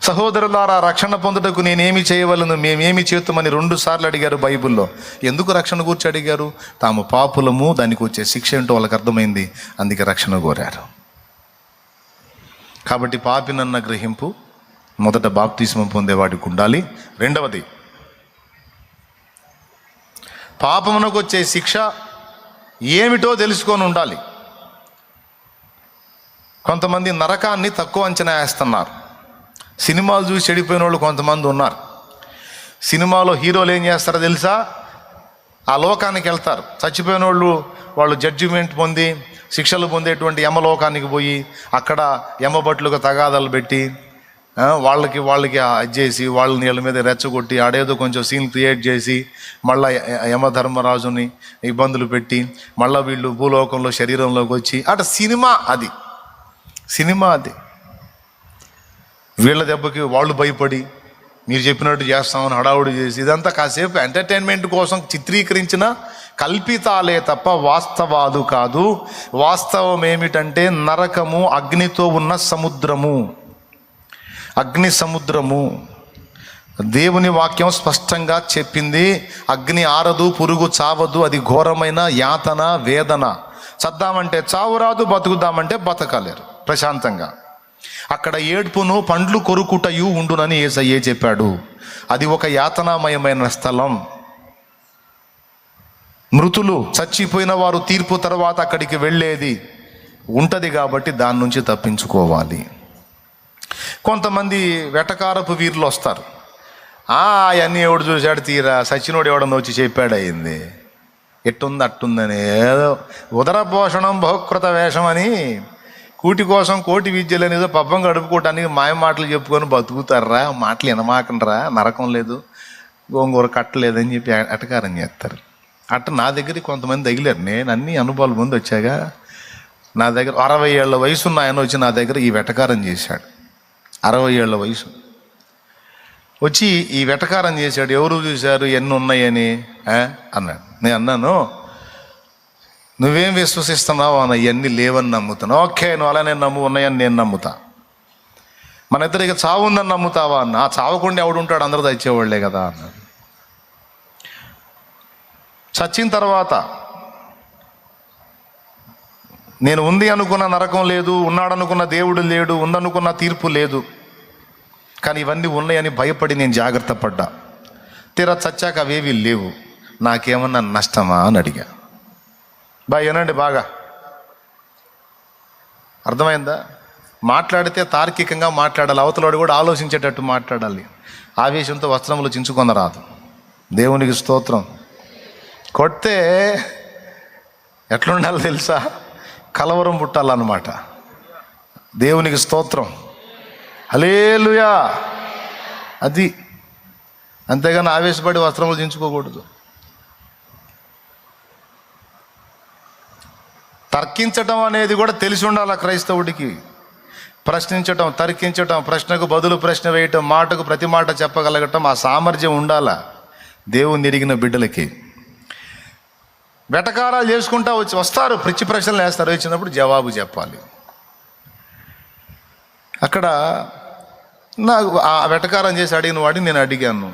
సహోదరులారా, రక్షణ పొందుటకు నేనేమి చేయవలను, మేమేమి చేతుమని 2 సార్లు అడిగారు బైబిల్లో. ఎందుకు రక్షణ గురించి అడిగారు? తాము పాపులము, దానికి వచ్చే శిక్ష ఏంటో వాళ్ళకి అర్థమైంది, అందుకే రక్షణ కోరారు. కాబట్టి పాపినన్న గ్రహింపు మొదట బాప్తిస్మం పొందేవాడికి ఉండాలి. రెండవది, పాపమునకు వచ్చే శిక్ష ఏమిటో తెలుసుకొని ఉండాలి. కొంతమంది నరకాన్ని తక్కువ అంచనా వేస్తున్నారు. సినిమాలు చూసి చెడిపోయిన వాళ్ళు కొంతమంది ఉన్నారు. సినిమాలో హీరోలు ఏం చేస్తారో తెలుసా? ఆ లోకానికి వెళ్తారు. చచ్చిపోయిన వాళ్ళు జడ్జిమెంట్ పొంది శిక్షలు పొందేటువంటి యమలోకానికి పోయి అక్కడ యమభటులకు తగాదాలు పెట్టి వాళ్ళకి అది చేసి వాళ్ళ నీళ్ళ మీద రెచ్చగొట్టి ఆడేదో కొంచెం సీన్ క్రియేట్ చేసి మళ్ళీ యమధర్మరాజుని ఇబ్బందులు పెట్టి మళ్ళీ వీళ్ళు భూలోకంలో శరీరంలోకి వచ్చి సినిమా అది. వీళ్ళ దెబ్బకి వాళ్ళు భయపడి మీరు చెప్పినట్టు చేస్తామని హడావుడి చేసి ఇదంతా కాసేపు ఎంటర్టైన్మెంట్ కోసం చిత్రీకరించిన కల్పితాలే తప్ప వాస్తవాలు కాదు. వాస్తవం ఏమిటంటే నరకము అగ్నితో ఉన్న సముద్రము, అగ్ని సముద్రము. దేవుని వాక్యం స్పష్టంగా చెప్పింది. అగ్ని ఆరదు, పురుగు చావదు, అది ఘోరమైన యాతన, వేదన. చద్దామంటే చావు రాదు, బతుకుదామంటే బతకలేరు ప్రశాంతంగా. అక్కడ ఏడ్పును పండ్లు కొరుకుటయు ఉండునని యేసయ్యే చెప్పాడు. అది ఒక యాతనామయమైన స్థలం. మృతులు, చచ్చిపోయిన వారు తీర్పు తర్వాత అక్కడికి వెళ్ళేది ఉంటుంది కాబట్టి దాని నుంచి తప్పించుకోవాలి. కొంతమంది వెటకారపు వీరులు వస్తారు. అవన్నీ ఎవడు చూశాడు తీరా, సచినోడు ఎవడన్నా వచ్చి చెప్పాడు అయింది, ఎట్టుంది అట్టుందని. ఏదో ఉదరపోషణం బహుకృత వేషం అని కూటి కోసం కోటి విద్యలు అనేదో పబ్బం గడుపుకోవటానికి మాయ మాటలు చెప్పుకొని బతుకుతారా. మాటలు వినమాకండ్రా, నరకం లేదు, గోంగూర కట్టలేదని చెప్పి ఎటకారం చేస్తారు. నా దగ్గరికి కొంతమంది తగిలారు. నేను అన్ని అనుభవాలు ముందు వచ్చాగా. నా దగ్గర 60 ఏళ్ల వయసు ఉన్న ఆయన వచ్చి నా దగ్గర ఈ వెటకారం చేశాడు. 60 ఏళ్ల వయసు వచ్చి ఈ వెటకారం చేశాడు. ఎవరు చూశారు, ఎన్ని ఉన్నాయని అన్నాడు. నేను అన్నాను, నువ్వేం విశ్వసిస్తున్నావు అన్న, ఇవన్నీ లేవని నమ్ముతున్నావు. ఓకే, నువ్వు అలానే నమ్ము, ఉన్నాయని నేను నమ్ముతా. మన ఇద్దరికి చావు ఉందని నమ్ముతావా అన్న. చావకుండా ఎవడుంటాడు, అందరూ తెచ్చేవాళ్లే కదా అన్నాడు. చచ్చిన తర్వాత నేను ఉంది అనుకున్న నరకం లేదు, ఉన్నాడనుకున్న దేవుడు లేడు, ఉందనుకున్న తీర్పు లేదు, కానీ ఇవన్నీ ఉన్నాయని భయపడి నేను జాగ్రత్త పడ్డా. తీరా చచ్చాక అవేవి లేవు, నాకేమన్నా నష్టమా అని అడిగా. ఏనండి, బాగా అర్థమైందా? మాట్లాడితే తార్కికంగా మాట్లాడాలి, అవతలవాడు కూడా ఆలోచించేటట్టు మాట్లాడాలి. ఆవేశంతో వస్త్రములు చించుకొనరాదు. దేవునికి స్తోత్రం. కొడితే ఎట్లుండాలో తెలుసా? కలవరం పుట్టాలన్నమాట. దేవునికి స్తోత్రం, హల్లెలూయా. అది అంతేగాని ఆవేశపడి వస్త్రములు చించుకోకూడదు. తర్కించటం అనేది కూడా తెలిసి ఉండాలి క్రైస్తవుడికి. ప్రశ్నించటం, తర్కించటం, ప్రశ్నకు బదులు ప్రశ్న వేయటం, మాటకు ప్రతి మాట చెప్పగలగటం, ఆ సామర్థ్యం ఉండాలా దేవుని ఎరిగిన బిడ్డలకి. వెటకారాలు చేసుకుంటా వస్తారు, పిచ్చి ప్రశ్నలు వేస్తారు. వచ్చినప్పుడు జవాబు చెప్పాలి. అక్కడ నాకు ఆ వెటకారం చేసి అడిగిన వాడిని నేను అడిగాను,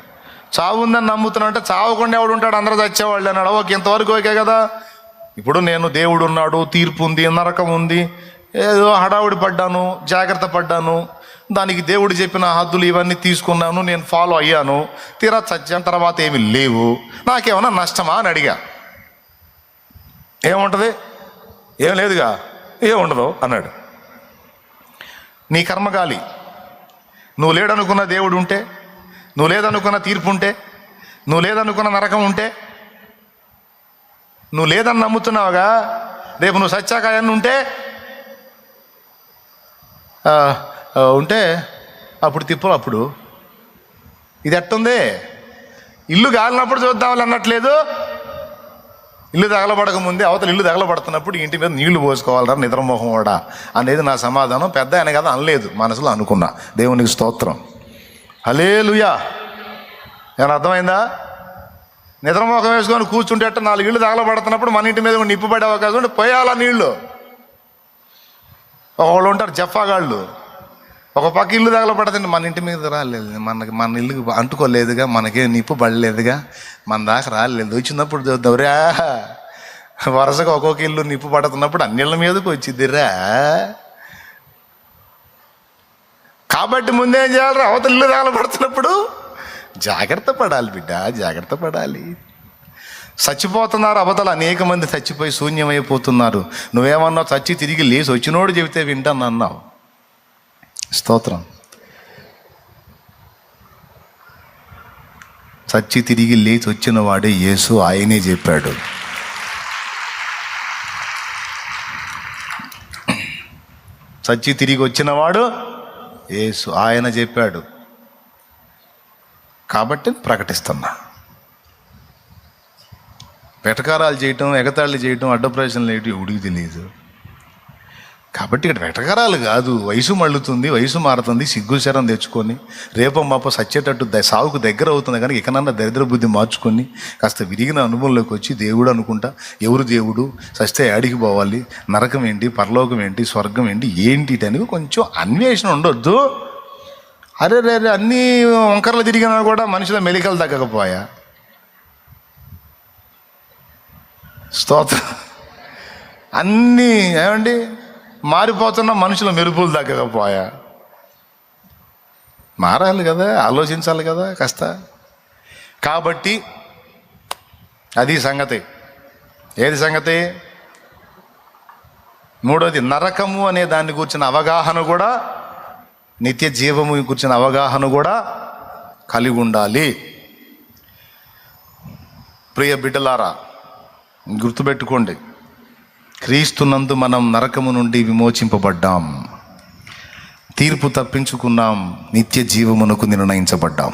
చావు ఉందని నమ్ముతున్నా అంటే చావకుండా ఎవడు ఉంటాడు, అందరూ చచ్చేవాళ్ళు అన్నాడు. ఓకే, ఇంతవరకు ఓకే కదా. ఇప్పుడు నేను దేవుడు ఉన్నాడు, తీర్పు ఉంది, నరకం ఉంది, ఏదో హడావుడి పడ్డాను, జాగ్రత్త పడ్డాను, దానికి దేవుడు చెప్పిన హద్దులు ఇవన్నీ తీసుకున్నాను, నేను ఫాలో అయ్యాను. తీరా చచ్చిన తర్వాత ఏమి లేవు, నాకేమన్నా నష్టమా అని అడిగా. ఏముంటుంది, ఏం లేదుగా, ఏముండదు అన్నాడు. నీ కర్మగాలి. నువ్వు లేడనుకున్న దేవుడు ఉంటే, నువ్వు లేదనుకున్న తీర్పు ఉంటే, నువ్వు లేదనుకున్న నరకం ఉంటే, నువ్వు లేదని నమ్ముతున్నావుగా, రేపు నువ్వు సచ్చాక అవన్నీ ఉంటే అప్పుడు తిప్పలు. అప్పుడు ఇది ఎట్టుంది, ఇల్లు కాలినప్పుడు చూద్దామని అన్నట్లేదు. ఇల్లు తగలబడక ముందే అవతల ఇల్లు తగలబడుతున్నప్పుడు ఇంటి మీద నీళ్లు పోసుకోవాలరా నిద్రమోహం కూడా అనేది నా సమాధానం. పెద్ద ఆయన కదా అనలేదు, మనసులో అనుకున్నా. దేవునికి స్తోత్రం, హల్లెలూయా. ఏమైనా అర్థమైందా? నిద్రమోహం వేసుకొని కూర్చుంటే 4 ఇళ్ళు తగలబడుతున్నప్పుడు మన ఇంటి మీద నిప్పుబడే అవకాశం ఉంటే పోయాలా నీళ్ళు. ఒకళ్ళు ఉంటారు జఫాగాళ్ళు, ఒక పక్క ఇల్లు తగలబడదండి, మన ఇంటి మీద రాలేదు, మన ఇల్లు అంటుకోలేదుగా, మనకే నిప్పు పడలేదుగా, మన దాకా రాలేదు. వచ్చినప్పుడు దౌరా వరుసగా ఒక్కొక్క ఇల్లు నిప్పు పడుతున్నప్పుడు అన్నిళ్ళ మీదకి వచ్చిద్దిరా. కాబట్టి ముందేం చేయాలి? అవతల ఇల్లు తగలబడుతున్నప్పుడు జాగ్రత్త పడాలి బిడ్డ, జాగ్రత్త పడాలి. చచ్చిపోతున్నారు అవతల, అనేక మంది చచ్చిపోయి శూన్యమైపోతున్నారు. నువ్వేమన్నావు? చచ్చి తిరిగి లేచి వచ్చినోడు చెబితే వింటాను అన్నావు. స్తోత్రం. చచ్చి తిరిగి లేచి వచ్చిన వాడే యేసు, ఆయనే చెప్పాడు. చచ్చి తిరిగి వచ్చినవాడు యేసు, ఆయన చెప్పాడు. కాబట్టి ప్రకటిస్తున్నా. వెటకారాలు చేయటం, ఎగతాళి చేయటం, అడ్డప్రదర్శనలు వేయటం ఎవడికి తెలియదు. కాబట్టి ఇక్కడ వెటకారాలు కాదు, వయసు మళ్ళుతుంది, వయసు మారుతుంది, సిగ్గుశరం తెచ్చుకొని రేపో మాపో సచ్చేటట్టు సావుకు దగ్గర అవుతుంది. కానీ ఇకనన్నా దరిద్ర బుద్ధి మార్చుకొని కాస్త విరిగిన అనుభవంలోకి వచ్చి దేవుడు అనుకుంటా, ఎవరు దేవుడు, సస్తే యాడికి పోవాలి, నరకం ఏంటి, పరలోకం ఏంటి, స్వర్గం ఏంటి, ఏంటి అనేది కొంచెం అన్వేషణ ఉండొద్దు. అరే రే అన్నీ వంకరలు తిరిగినా కూడా మనుషుల మెలికలు తగ్గకపోయా. స్తోత్రం. అన్నీ ఏమండి మారిపోతున్న మనుషుల మెరుపులు తగ్గకపోయా. మారాలి కదా, ఆలోచించాలి కదా కాస్త. కాబట్టి అది సంగతి. ఏది సంగతి? మూడోది, నరకము అనే దాన్ని గురించిన అవగాహన కూడా, నిత్య జీవము గురించిన అవగాహన కూడా కలిగి ఉండాలి. ప్రియ బిడ్డలారా, గుర్తుపెట్టుకోండి, క్రీస్తునందు మనం నరకము నుండి విమోచింపబడ్డాం, తీర్పు తప్పించుకున్నాం, నిత్య జీవమునకు నిర్ణయించబడ్డాం.